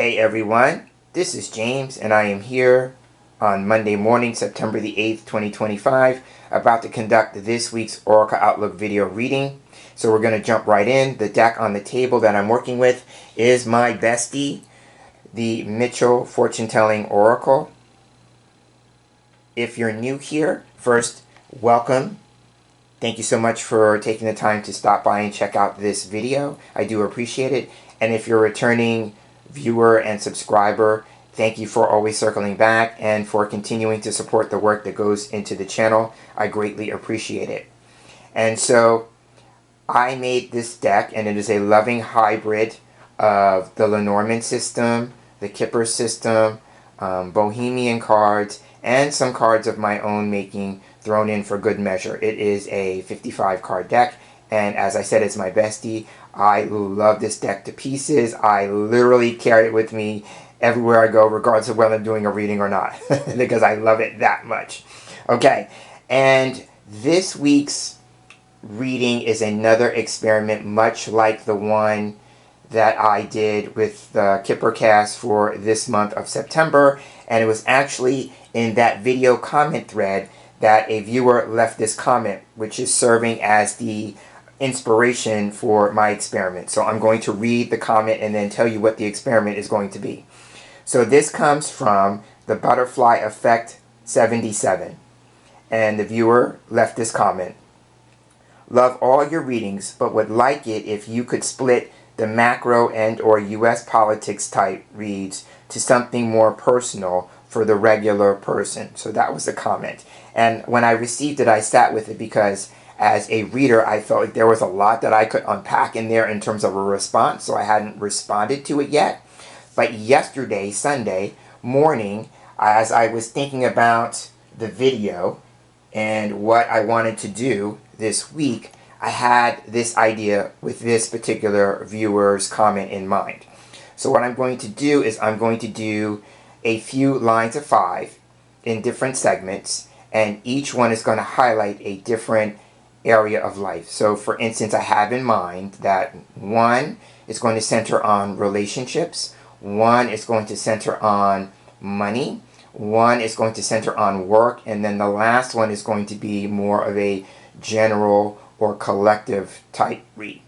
Hey everyone, this is James and I am here on Monday morning, September the 8th, 2025, about to conduct this week's Oracle Outlook video reading. So we're going to jump right in. The deck on the table that I'm working with is my bestie, the Mitchell Fortune Telling Oracle. If you're new here, first, welcome. Thank you so much for taking the time to stop by and check out this video. I do appreciate it. And if you're a returning viewer and subscriber, thank you for always circling back and for continuing to support the work that goes into the channel. I greatly appreciate it. And so I made this deck, and it is a loving hybrid of the Lenormand system, the Kipper system, Bohemian cards, and some cards of my own making thrown in for good measure. It is a 55 card deck, and as I said, it's my bestie. I love this deck to pieces. I literally carry it with me everywhere I go, regardless of whether I'm doing a reading or not, because I love it that much. Okay, and this week's reading is another experiment, much like the one that I did with the Kipper cast for this month of September, and it was actually in that video comment thread that a viewer left this comment, which is serving as the inspiration for my experiment. So I'm going to read the comment and then tell you what the experiment is going to be. So this comes from the Butterfly Effect 77, and the viewer left this comment. Love all your readings, but would like it if you could split the macro and or U.S. politics type reads to something more personal for the regular person. So that was the comment. And when I received it, I sat with it because as a reader, I felt like there was a lot that I could unpack in there in terms of a response, so I hadn't responded to it yet. But yesterday, Sunday morning, as I was thinking about the video and what I wanted to do this week, I had this idea with this particular viewer's comment in mind. So what I'm going to do is I'm going to do a few lines of 5 in different segments, and each one is going to highlight a different area of life. So for instance, I have in mind that one is going to center on relationships, one is going to center on money, one is going to center on work, and then the last one is going to be more of a general or collective type read.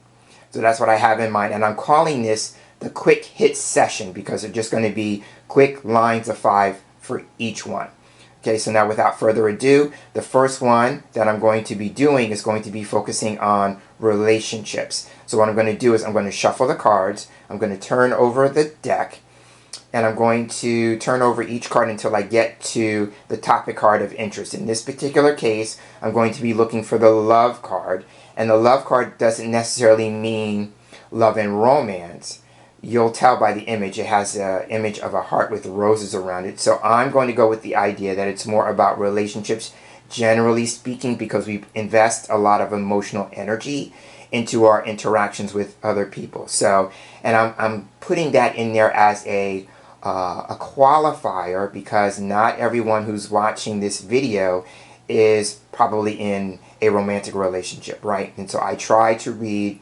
So that's what I have in mind, and I'm calling this the quick hit session because it's just going to be quick lines of 5 for each one. Okay, so now without further ado, the first one that I'm going to be doing is going to be focusing on relationships. So what I'm going to do is I'm going to shuffle the cards, I'm going to turn over the deck, and I'm going to turn over each card until I get to the topic card of interest. In this particular case, I'm going to be looking for the love card, and the love card doesn't necessarily mean love and romance. You'll tell by the image. It has an image of a heart with roses around it. So I'm going to go with the idea that it's more about relationships, generally speaking, because we invest a lot of emotional energy into our interactions with other people. So, and I'm putting that in there as a qualifier because not everyone who's watching this video is probably in a romantic relationship, right? And so I try to read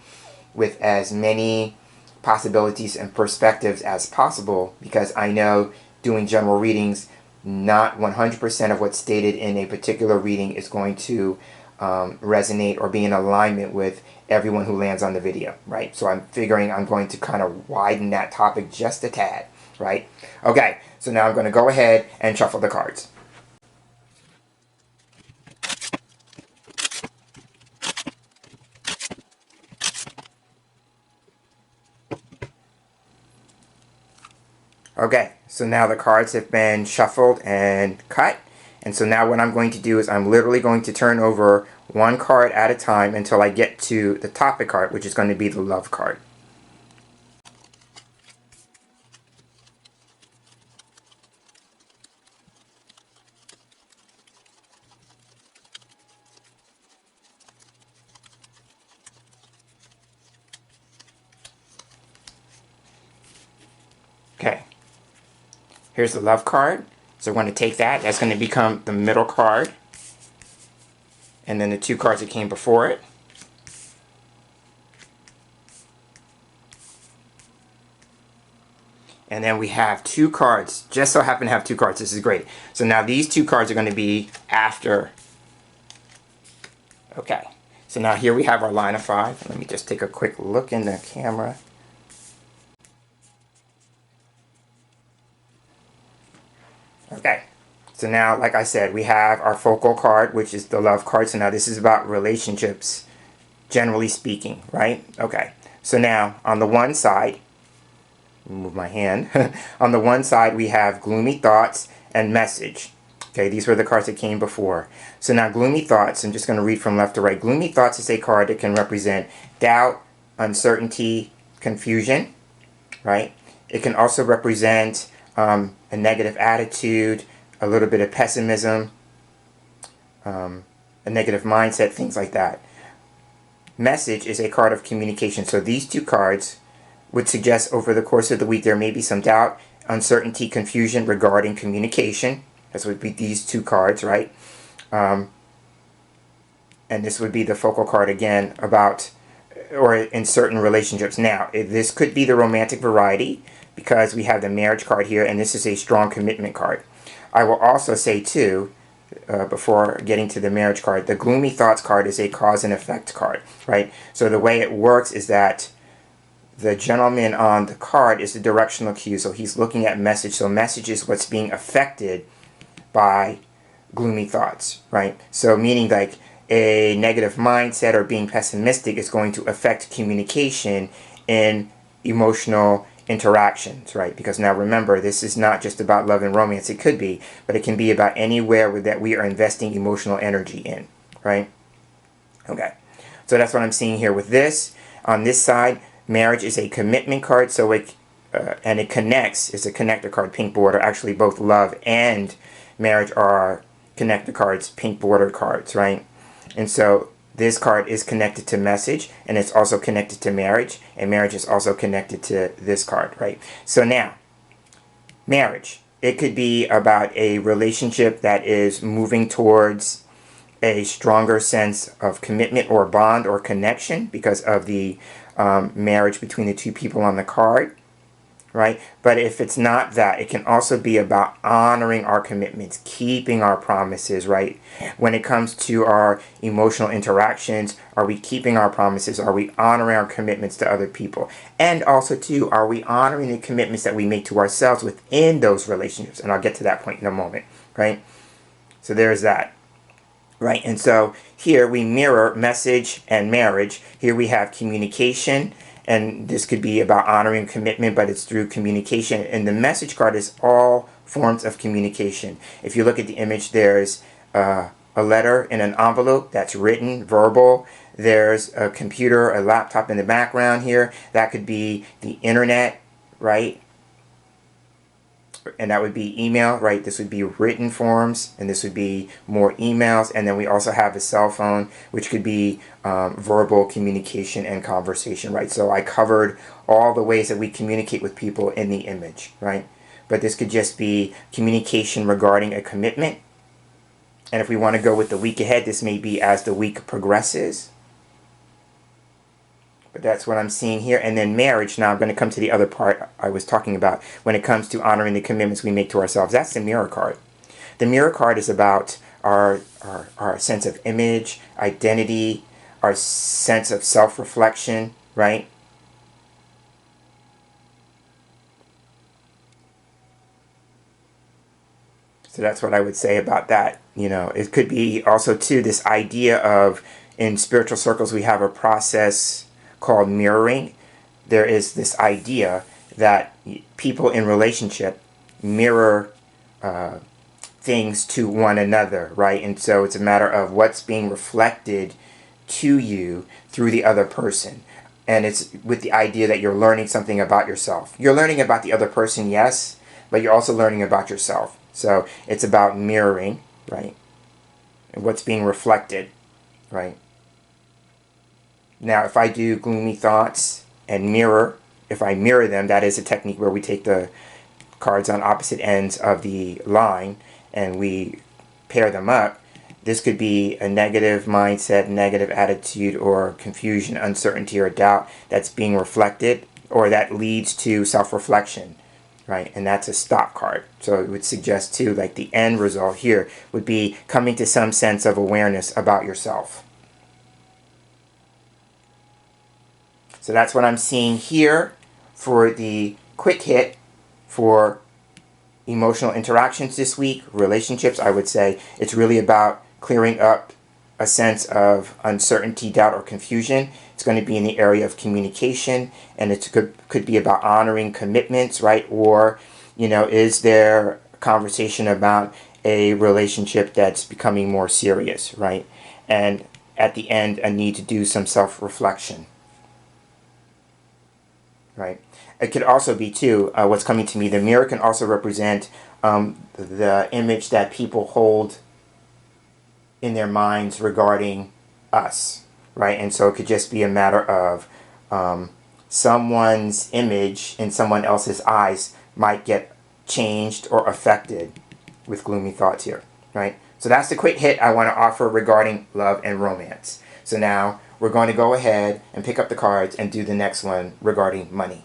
with as many possibilities and perspectives as possible because I know doing general readings, not 100% of what's stated in a particular reading is going to resonate or be in alignment with everyone who lands on the video, right? So I'm figuring I'm going to kind of widen that topic just a tad, right? Okay, so now I'm going to go ahead and shuffle the cards. Okay, so now the cards have been shuffled and cut. And so now what I'm going to do is I'm literally going to turn over one card at a time until I get to the topic card, which is going to be the love card. Okay. Here's the love card. So we're going to take that. That's going to become the middle card. And then the two cards that came before it. And then we have two cards. Just so happen to have two cards. This is great. So now these two cards are going to be after. Okay. So now here we have our line of 5. Let me just take a quick look in the camera. Okay. So now, like I said, we have our focal card, which is the love card. So now this is about relationships, generally speaking, right? Okay. So now, on the one side, move my hand. On the one side, we have gloomy thoughts and message. Okay, these were the cards that came before. So now gloomy thoughts, I'm just going to read from left to right. Gloomy thoughts is a card that can represent doubt, uncertainty, confusion, right? It can also represent a negative attitude, a little bit of pessimism, a negative mindset, things like that. Message is a card of communication. So these two cards would suggest over the course of the week there may be some doubt, uncertainty, confusion regarding communication. This would be these two cards, right? And this would be the focal card again about, or in certain relationships. Now, this could be the romantic variety because we have the marriage card here, and this is a strong commitment card. I will also say too, before getting to the marriage card, the gloomy thoughts card is a cause and effect card, right? So the way it works is that the gentleman on the card is the directional cue, so he's looking at message. So message is what's being affected by gloomy thoughts, right? So meaning like a negative mindset or being pessimistic is going to affect communication in emotional interactions, right? Because now remember, this is not just about love and romance. It could be, but it can be about anywhere that we are investing emotional energy in, right? Okay, so that's what I'm seeing here with this. On this side, marriage is a commitment card, so it and it connects. It's a connector card, pink border. Actually, both love and marriage are connector cards, pink border cards, right? And so this card is connected to message, and it's also connected to marriage, and marriage is also connected to this card, right? So now, marriage. It could be about a relationship that is moving towards a stronger sense of commitment or bond or connection because of the marriage between the two people on the card, right? But if it's not that, it can also be about honoring our commitments, keeping our promises, right? When it comes to our emotional interactions, are we keeping our promises? Are we honoring our commitments to other people? And also, too, are we honoring the commitments that we make to ourselves within those relationships? And I'll get to that point in a moment, right? So there's that. Right, and so here we mirror message and marriage. Here we have communication, and this could be about honoring commitment, but it's through communication. And the message card is all forms of communication. If you look at the image, there's a letter in an envelope that's written, verbal. There's a computer, a laptop in the background here. That could be the internet, right? And that would be email, right? This would be written forms, and this would be more emails. And then we also have a cell phone, which could be verbal communication and conversation, right? So I covered all the ways that we communicate with people in the image, right? But this could just be communication regarding a commitment. And if we want to go with the week ahead, this may be as the week progresses. But that's what I'm seeing here. And then marriage. Now I'm going to come to the other part I was talking about when it comes to honoring the commitments we make to ourselves. That's the mirror card. The mirror card is about our sense of image, identity, our sense of self-reflection, right? So that's what I would say about that. You know, it could be also too this idea of, in spiritual circles, we have a process called mirroring. There is this idea that people in relationship mirror things to one another, right? And so it's a matter of what's being reflected to you through the other person. And it's with the idea that you're learning something about yourself. You're learning about the other person, yes, but you're also learning about yourself. So it's about mirroring, right? And what's being reflected, right? Now, if I do gloomy thoughts and mirror, if I mirror them, that is a technique where we take the cards on opposite ends of the line and we pair them up. This could be a negative mindset, negative attitude, or confusion, uncertainty, or doubt that's being reflected, or that leads to self-reflection. right? And that's a stop card. So it would suggest too, like the end result here would be coming to some sense of awareness about yourself. So that's what I'm seeing here for the quick hit for emotional interactions this week. Relationships, I would say it's really about clearing up a sense of uncertainty, doubt, or confusion. It's going to be in the area of communication, and it could be about honoring commitments, right? Or, you know, is there a conversation about a relationship that's becoming more serious, right? And at the end, a need to do some self-reflection, right? It could also be, too, what's coming to me, the mirror can also represent the image that people hold in their minds regarding us, right? And so it could just be a matter of someone's image in someone else's eyes might get changed or affected with gloomy thoughts here, right? So that's the quick hit I want to offer regarding love and romance. So now we're going to go ahead and pick up the cards and do the next one regarding money.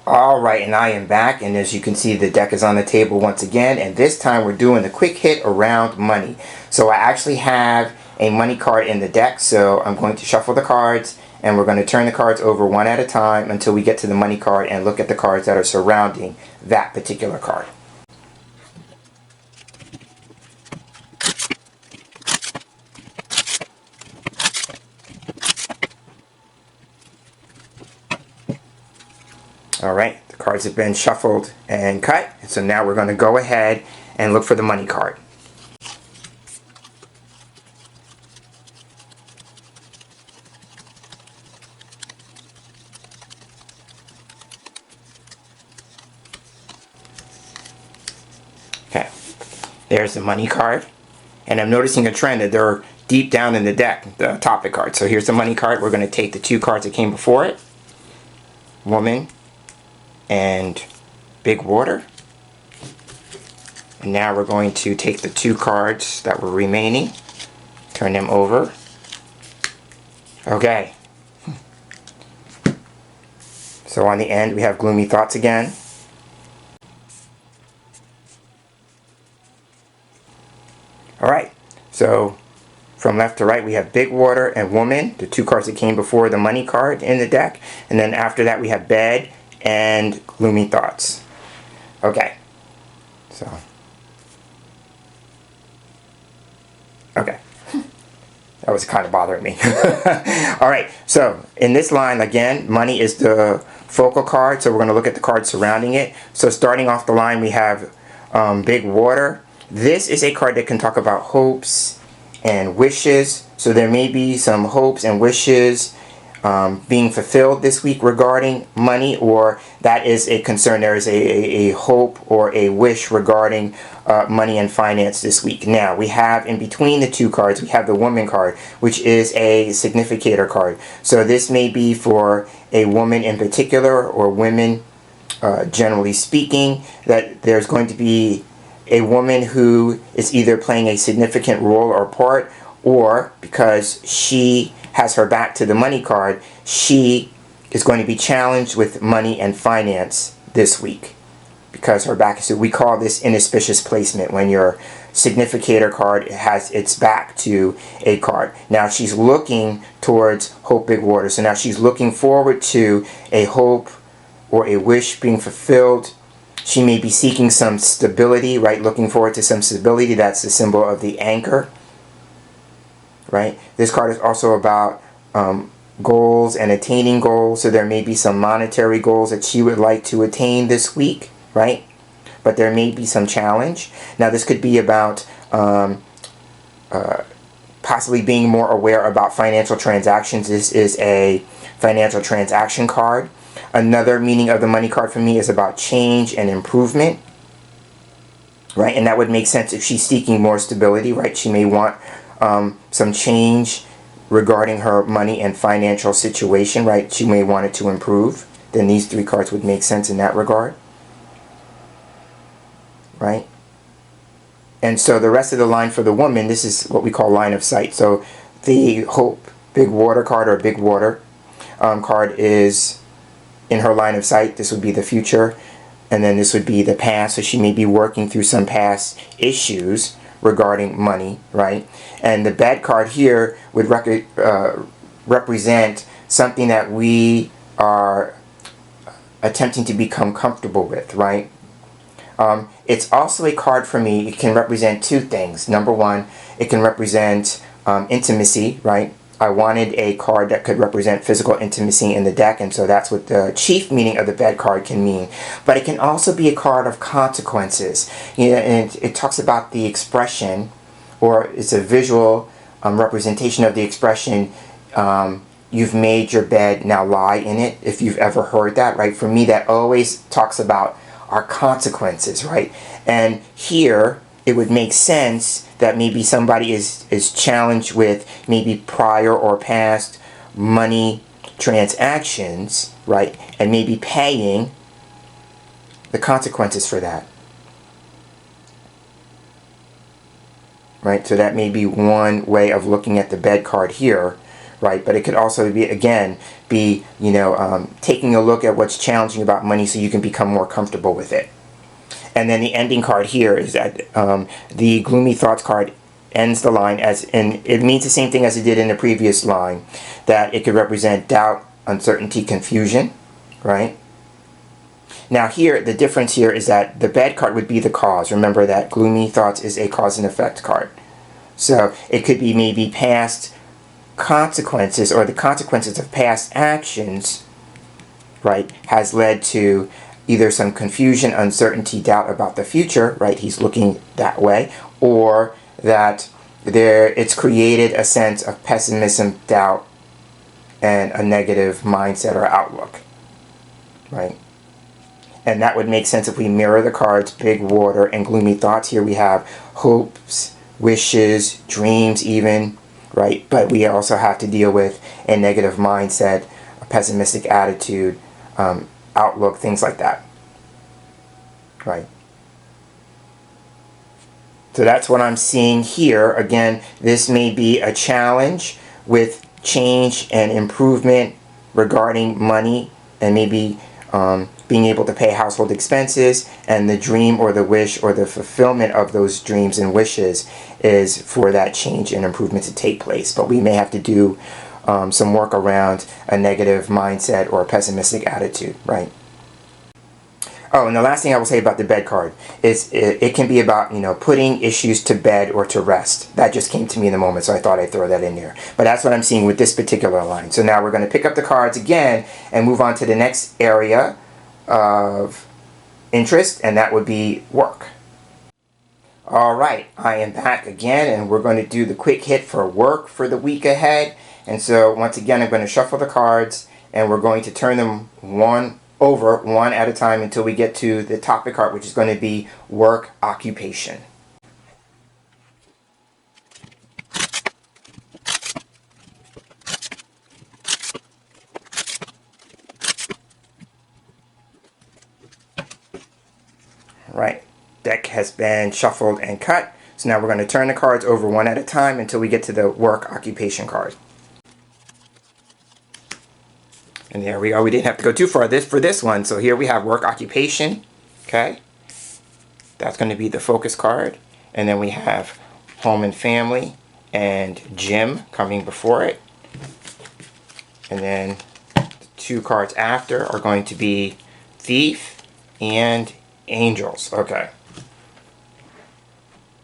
All right, and I am back, and as you can see, the deck is on the table once again, and this time we're doing the quick hit around money. So I actually have a money card in the deck, so I'm going to shuffle the cards, and we're going to turn the cards over one at a time until we get to the money card and look at the cards that are surrounding that particular card. All right, the cards have been shuffled and cut, so now we're going to go ahead and look for the money card. Okay, there's the money card, and I'm noticing a trend that they're deep down in the deck, the topic card. So here's the money card. We're going to take the two cards that came before it, woman and big water. And now we're going to take the two cards that were remaining, turn them over. Okay. So on the end we have gloomy thoughts again. Alright, so from left to right we have big water and woman, the two cards that came before the money card in the deck. And then after that we have bed and gloomy thoughts. Okay, so okay, that was kind of bothering me. All right, so in this line again, money is the focal card, so we're going to look at the cards surrounding it. So starting off the line we have big water. This is a card that can talk about hopes and wishes, so there may be some hopes and wishes being fulfilled this week regarding money, or that is a concern. There is a hope or a wish regarding money and finance this week. Now we have in between the two cards we have the woman card, which is a significator card. So this may be for a woman in particular, or women generally speaking, that there's going to be a woman who is either playing a significant role or part, or because she has her back to the money card, she is going to be challenged with money and finance this week because her back is to, we call this inauspicious placement, when your significator card has its back to a card. Now she's looking towards hope, big water. So now she's looking forward to a hope or a wish being fulfilled. She may be seeking some stability, right? Looking forward to some stability. That's the symbol of the anchor, right? This card is also about goals and attaining goals. So there may be some monetary goals that she would like to attain this week, right? But there may be some challenge. Now this could be about possibly being more aware about financial transactions. This is a financial transaction card. Another meaning of the money card for me is about change and improvement, right? And that would make sense if she's seeking more stability, right? She may want some change regarding her money and financial situation, right? She may want it to improve. Then these three cards would make sense in that regard, right? And so the rest of the line for the woman, this is what we call line of sight. So the hope, big water card, or big water card is in her line of sight. This would be the future, and then this would be the past. So she may be working through some past issues regarding money, right? And the bed card here would represent something that we are attempting to become comfortable with, right? It's also a card for me. It can represent two things. Number one, it can represent intimacy, right? I wanted a card that could represent physical intimacy in the deck, and so that's what the chief meaning of the bed card can mean. But it can also be a card of consequences. You know, and it talks about the expression, or it's a visual representation of the expression, you've made your bed, now lie in it, if you've ever heard that, right? For me, that always talks about our consequences, right? And here, it would make sense that maybe somebody is challenged with maybe prior or past money transactions, right? And maybe paying the consequences for that. Right? So that may be one way of looking at the bed card here, right? But it could also be, again, be, you know, taking a look at what's challenging about money so you can become more comfortable with it. And then the ending card here is that the Gloomy Thoughts card ends the line as, and it means the same thing as it did in the previous line, that it could represent doubt, uncertainty, confusion, right? Now here, the difference here is that the bed card would be the cause. Remember that Gloomy Thoughts is a cause and effect card. So it could be maybe past consequences, or the consequences of past actions, right, has led to either some confusion, uncertainty, doubt about the future, right? He's looking that way, or that it's created a sense of pessimism, doubt, and a negative mindset or outlook, right? And that would make sense if we mirror the cards, Big Water and Gloomy Thoughts. Here we have hopes, wishes, dreams even, right? But we also have to deal with a negative mindset, a pessimistic attitude, outlook, things like that, right? So that's what I'm seeing here. Again, this may be a challenge with change and improvement regarding money, and maybe being able to pay household expenses, and the dream or the wish or the fulfillment of those dreams and wishes is for that change and improvement to take place. But we may have to do some work around a negative mindset or a pessimistic attitude, right? Oh, and the last thing I will say about the bed card is it can be about, you know, putting issues to bed or to rest. That just came to me in the moment, so I thought I'd throw that in there. But that's what I'm seeing with this particular line. So now we're going to pick up the cards again and move on to the next area of interest, and that would be work. All right, I am back again, and we're going to do the quick hit for work for the week ahead. And so once again, I'm going to shuffle the cards, and we're going to turn them one at a time until we get to the topic card, which is going to be work occupation. Right, deck has been shuffled and cut. So now we're going to turn the cards over one at a time until we get to the work occupation card. And there we go. We didn't have to go too far for this one. So here we have work occupation. Okay. That's going to be the focus card. And then we have home and family and gym coming before it. And then the two cards after are going to be thief and angels. Okay.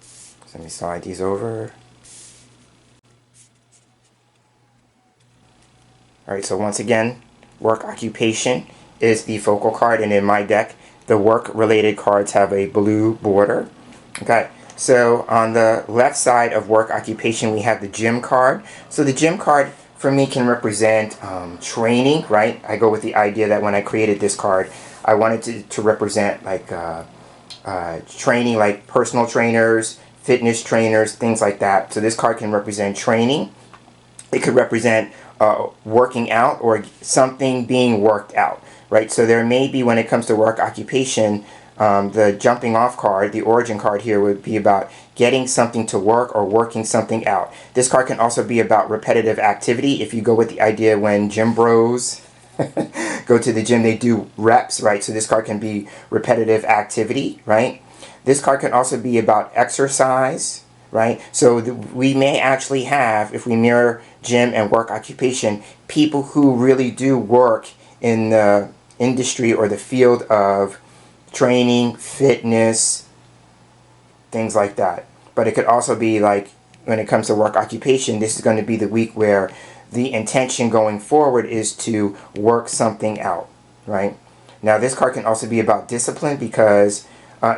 So let me slide these over. Alright, so once again, work occupation is the focal card, and in my deck, the work related cards have a blue border. Okay, so on the left side of work occupation, we have the gym card. So the gym card for me can represent training, right? I go with the idea that when I created this card, I wanted to represent like training, like personal trainers, fitness trainers, things like that. So this card can represent training. It could represent working out or something being worked out, right? So there may be, when it comes to work occupation, the jumping off card, the origin card here, would be about getting something to work or working something out. This card can also be about repetitive activity. If you go with the idea when gym bros go to the gym, they do reps, right? So this card can be repetitive activity, right? This card can also be about exercise, right? So we may actually have, if we mirror gym and work occupation, people who really do work in the industry or the field of training, fitness, things like that. But it could also be like, when it comes to work occupation, this is going to be the week where the intention going forward is to work something out, right? Now this card can also be about discipline, because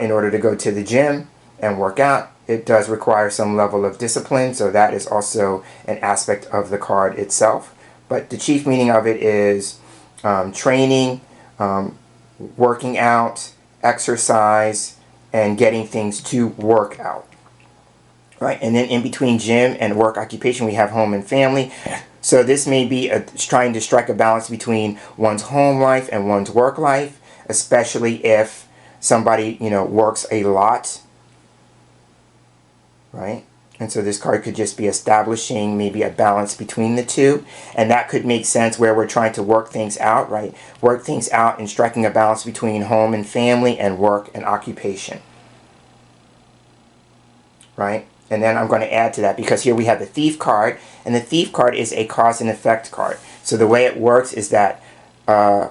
in order to go to the gym and work out, it does require some level of discipline, so that is also an aspect of the card itself. But the chief meaning of it is training, working out, exercise, and getting things to work out. Right, and then in between gym and work occupation, we have home and family. So this may be trying to strike a balance between one's home life and one's work life, especially if somebody, works a lot, right? And so this card could just be establishing maybe a balance between the two, and that could make sense where we're trying to work things out, right? Work things out and striking a balance between home and family and work and occupation, right? And then I'm going to add to that, because here we have the Thief card, and the Thief card is a cause and effect card. So the way it works is that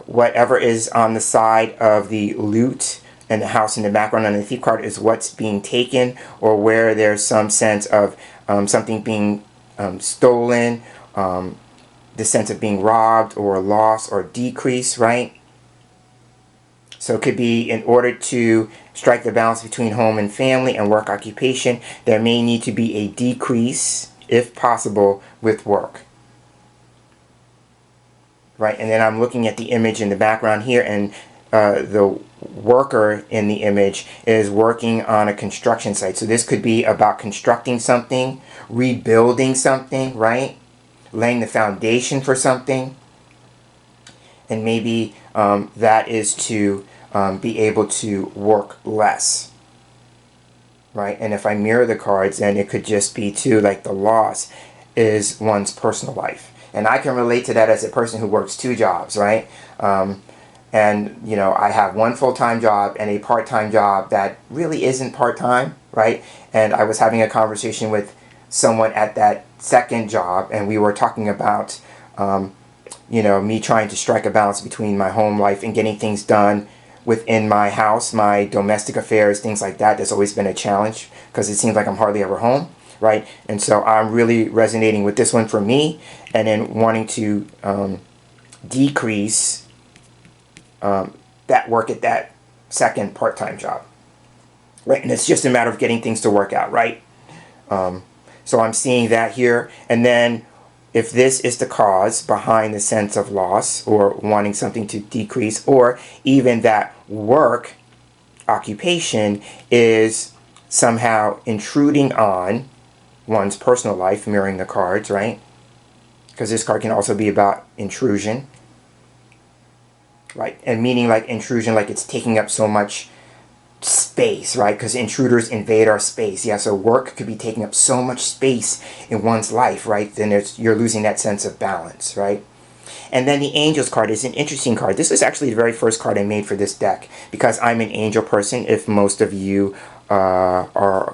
whatever is on the side of the loot and the house in the background on the Thief card is what's being taken, or where there's some sense of something being stolen, the sense of being robbed or lost or decreased, right? So it could be, in order to strike the balance between home and family and work occupation, there may need to be a decrease, if possible, with work. Right, and then I'm looking at the image in the background here, and the worker in the image is working on a construction site. So this could be about constructing something, rebuilding something, right? Laying the foundation for something. And maybe that is to be able to work less, right? And if I mirror the cards, then it could just be too, like, the loss is one's personal life. And I can relate to that as a person who works 2 jobs, right? And, I have one full-time job and a part-time job that really isn't part-time, right? And I was having a conversation with someone at that second job, and we were talking about me trying to strike a balance between my home life and getting things done within my house, my domestic affairs, things like that. That's always been a challenge, because it seems like I'm hardly ever home, right? And so I'm really resonating with this one for me, and then wanting to decrease that work at that second part-time job, right? And it's just a matter of getting things to work out, right? So I'm seeing that here. And then if this is the cause behind the sense of loss or wanting something to decrease, or even that work occupation is somehow intruding on one's personal life, mirroring the cards, right? Because this card can also be about intrusion, right? And meaning like intrusion, like it's taking up so much space, right? Because intruders invade our space. Yeah, so work could be taking up so much space in one's life, right? Then you're losing that sense of balance, right? And then the Angels card is an interesting card. This is actually the very first card I made for this deck, because I'm an angel person. If most of you I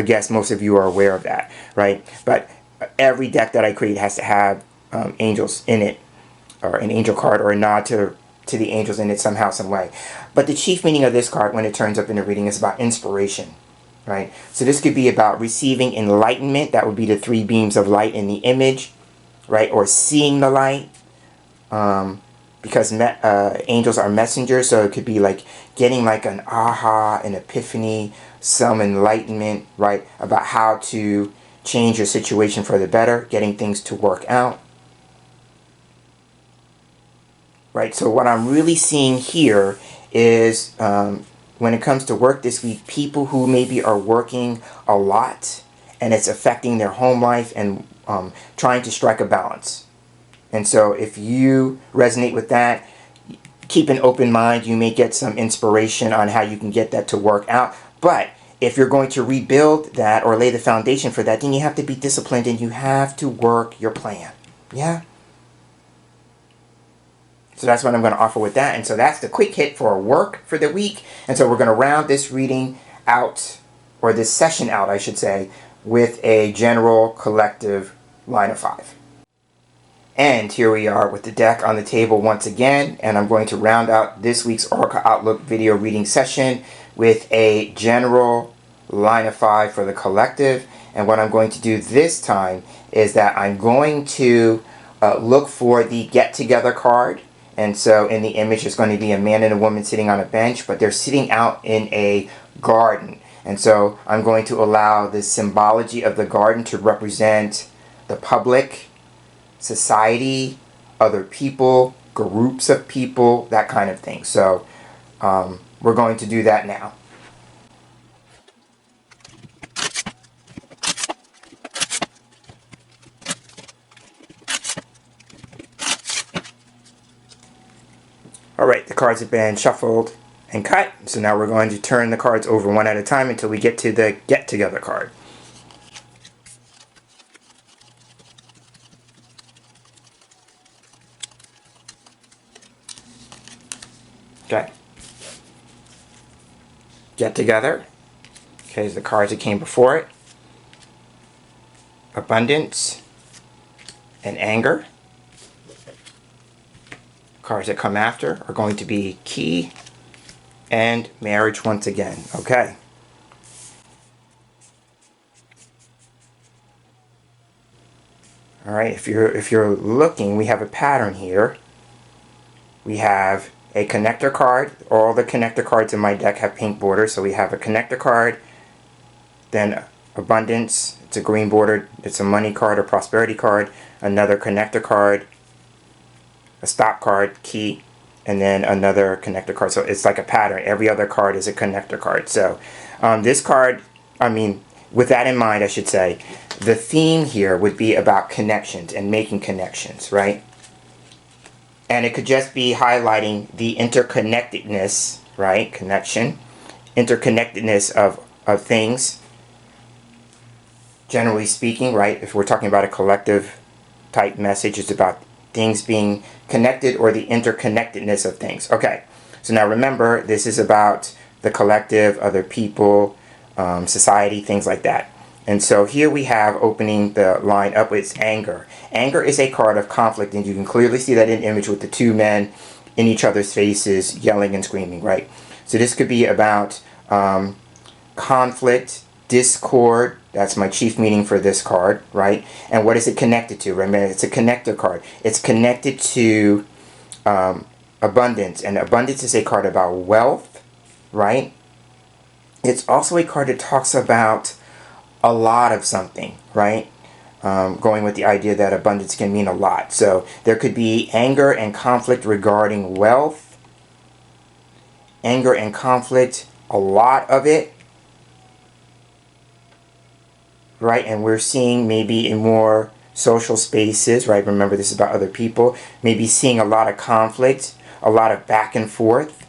guess most of you are aware of that, right? But every deck that I create has to have angels in it, or an angel card, or a nod to the angels in it somehow, some way. But the chief meaning of this card, when it turns up in the reading, is about inspiration, right? So this could be about receiving enlightenment. That would be the 3 beams of light in the image, right? Or seeing the light, because angels are messengers. So it could be like getting like an aha, an epiphany, some enlightenment, right? About how to change your situation for the better, getting things to work out. Right, so what I'm really seeing here is when it comes to work this week, people who maybe are working a lot and it's affecting their home life and trying to strike a balance. And so if you resonate with that, keep an open mind. You may get some inspiration on how you can get that to work out. But if you're going to rebuild that or lay the foundation for that, then you have to be disciplined and you have to work your plan. Yeah? So that's what I'm going to offer with that. And so that's the quick hit for work for the week. And so we're going to round this reading out, or this session out, I should say, with a general collective line of 5. And here we are with the deck on the table once again. And I'm going to round out this week's Oracle Outlook video reading session with a general line of 5 for the collective. And what I'm going to do this time is that I'm going to look for the get together card. And so in the image, there's going to be a man and a woman sitting on a bench, but they're sitting out in a garden. And so I'm going to allow the symbology of the garden to represent the public, society, other people, groups of people, that kind of thing. So we're going to do that now. Alright, the cards have been shuffled and cut. So now we're going to turn the cards over one at a time until we get to the get together card. Okay. Get together. Okay, the cards that came before it. Abundance and anger. Cards that come after are going to be key and marriage once again. Okay. All right, if you're looking, we have a pattern here. We have a connector card. All the connector cards in my deck have pink borders, so we have a connector card, then abundance, it's a green border, it's a money card or prosperity card, another connector card, a stop card, key, and then another connector card. So it's like a pattern. Every other card is a connector card. So this card, with that in mind, I should say, the theme here would be about connections and making connections, right? And it could just be highlighting the interconnectedness, right? Connection, interconnectedness of things, generally speaking, right? If we're talking about a collective type message, it's about things being connected or the interconnectedness of things. Okay, so now remember, this is about the collective, other people, society, things like that. And so here we have, opening the line up, it's anger. Anger is a card of conflict, and you can clearly see that in image with the two men in each other's faces yelling and screaming, right? So this could be about conflict, discord. That's my chief meaning for this card, right? And what is it connected to? Remember, it's a connector card. It's connected to abundance, and abundance is a card about wealth, right? It's also a card that talks about a lot of something, right? Going with the idea that abundance can mean a lot. So there could be anger and conflict regarding wealth, anger and conflict, a lot of it, right? And we're seeing maybe in more social spaces, right? Remember, this is about other people. Maybe seeing a lot of conflict, a lot of back and forth.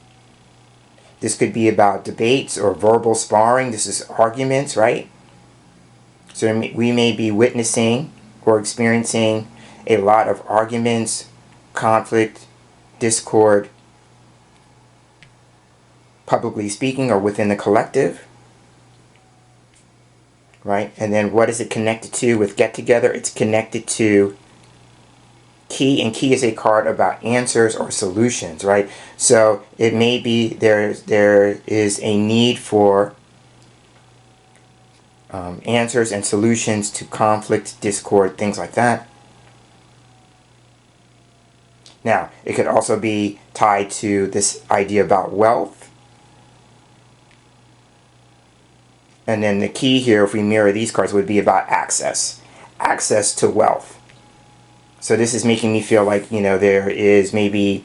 This could be about debates or verbal sparring. This is arguments, right? So we may be witnessing or experiencing a lot of arguments, conflict, discord, publicly speaking or within the collective. Right? And then what is it connected to with get together? It's connected to key, and key is a card about answers or solutions, right? So it may be there is a need for answers and solutions to conflict, discord, things like that. Now, it could also be tied to this idea about wealth. And then the key here, if we mirror these cards, would be about access. Access to wealth. So this is making me feel like, there is maybe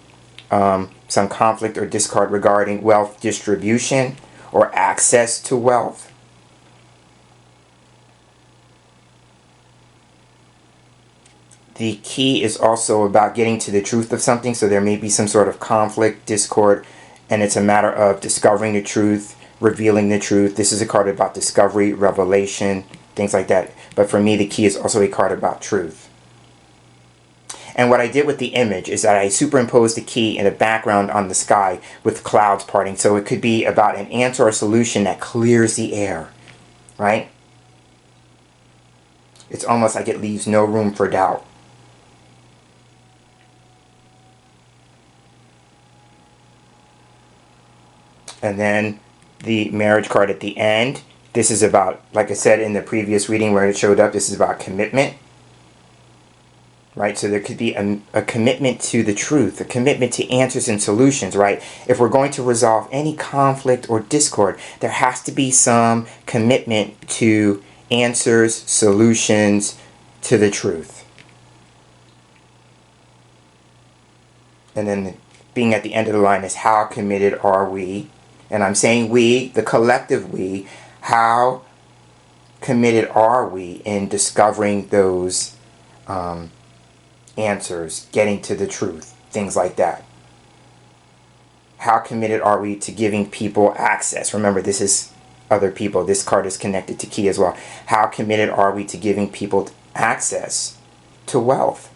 some conflict or discord regarding wealth distribution or access to wealth. The key is also about getting to the truth of something. So there may be some sort of conflict, discord, and it's a matter of discovering the truth, revealing the truth. This is a card about discovery, revelation, things like that. But for me, the key is also a card about truth. And what I did with the image is that I superimposed the key in the background on the sky with clouds parting. So it could be about an answer or solution that clears the air, right? It's almost like it leaves no room for doubt. And then the marriage card at the end. This is about, like I said in the previous reading where it showed up, this is about commitment. Right? So there could be a commitment to the truth, a commitment to answers and solutions, right? If we're going to resolve any conflict or discord, there has to be some commitment to answers, solutions, to the truth. And then being at the end of the line is, how committed are we? And I'm saying we, the collective we, how committed are we in discovering those answers, getting to the truth, things like that? How committed are we to giving people access? Remember, this is other people. This card is connected to key as well. How committed are we to giving people access to wealth?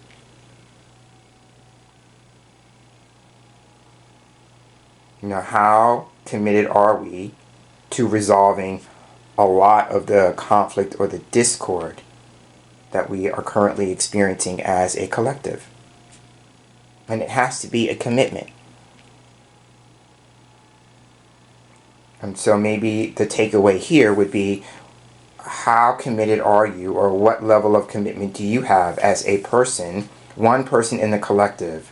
You know, how committed are we to resolving a lot of the conflict or the discord that we are currently experiencing as a collective? And it has to be a commitment. And so maybe the takeaway here would be, how committed are you, or what level of commitment do you have as a person, one person in the collective,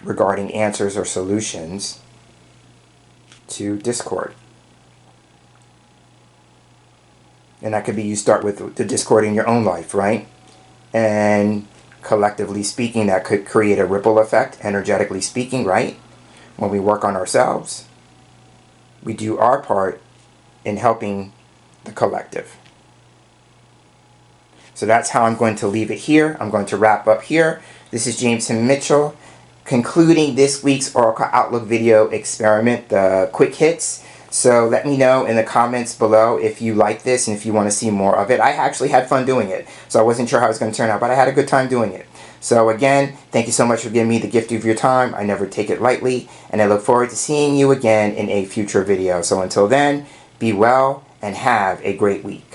regarding answers or solutions to discord? And that could be, you start with the discord in your own life, right? And collectively speaking, that could create a ripple effect, energetically speaking, right? When we work on ourselves, we do our part in helping the collective. So that's how I'm going to leave it here. I'm going to wrap up here. This is James Himm Mitchell, concluding this week's Oracle Outlook video experiment, the quick hits. So let me know in the comments below if you like this and if you want to see more of it. I actually had fun doing it, so I wasn't sure how it was going to turn out, but I had a good time doing it. So again, thank you so much for giving me the gift of your time. I never take it lightly, and I look forward to seeing you again in a future video. So until then, be well and have a great week.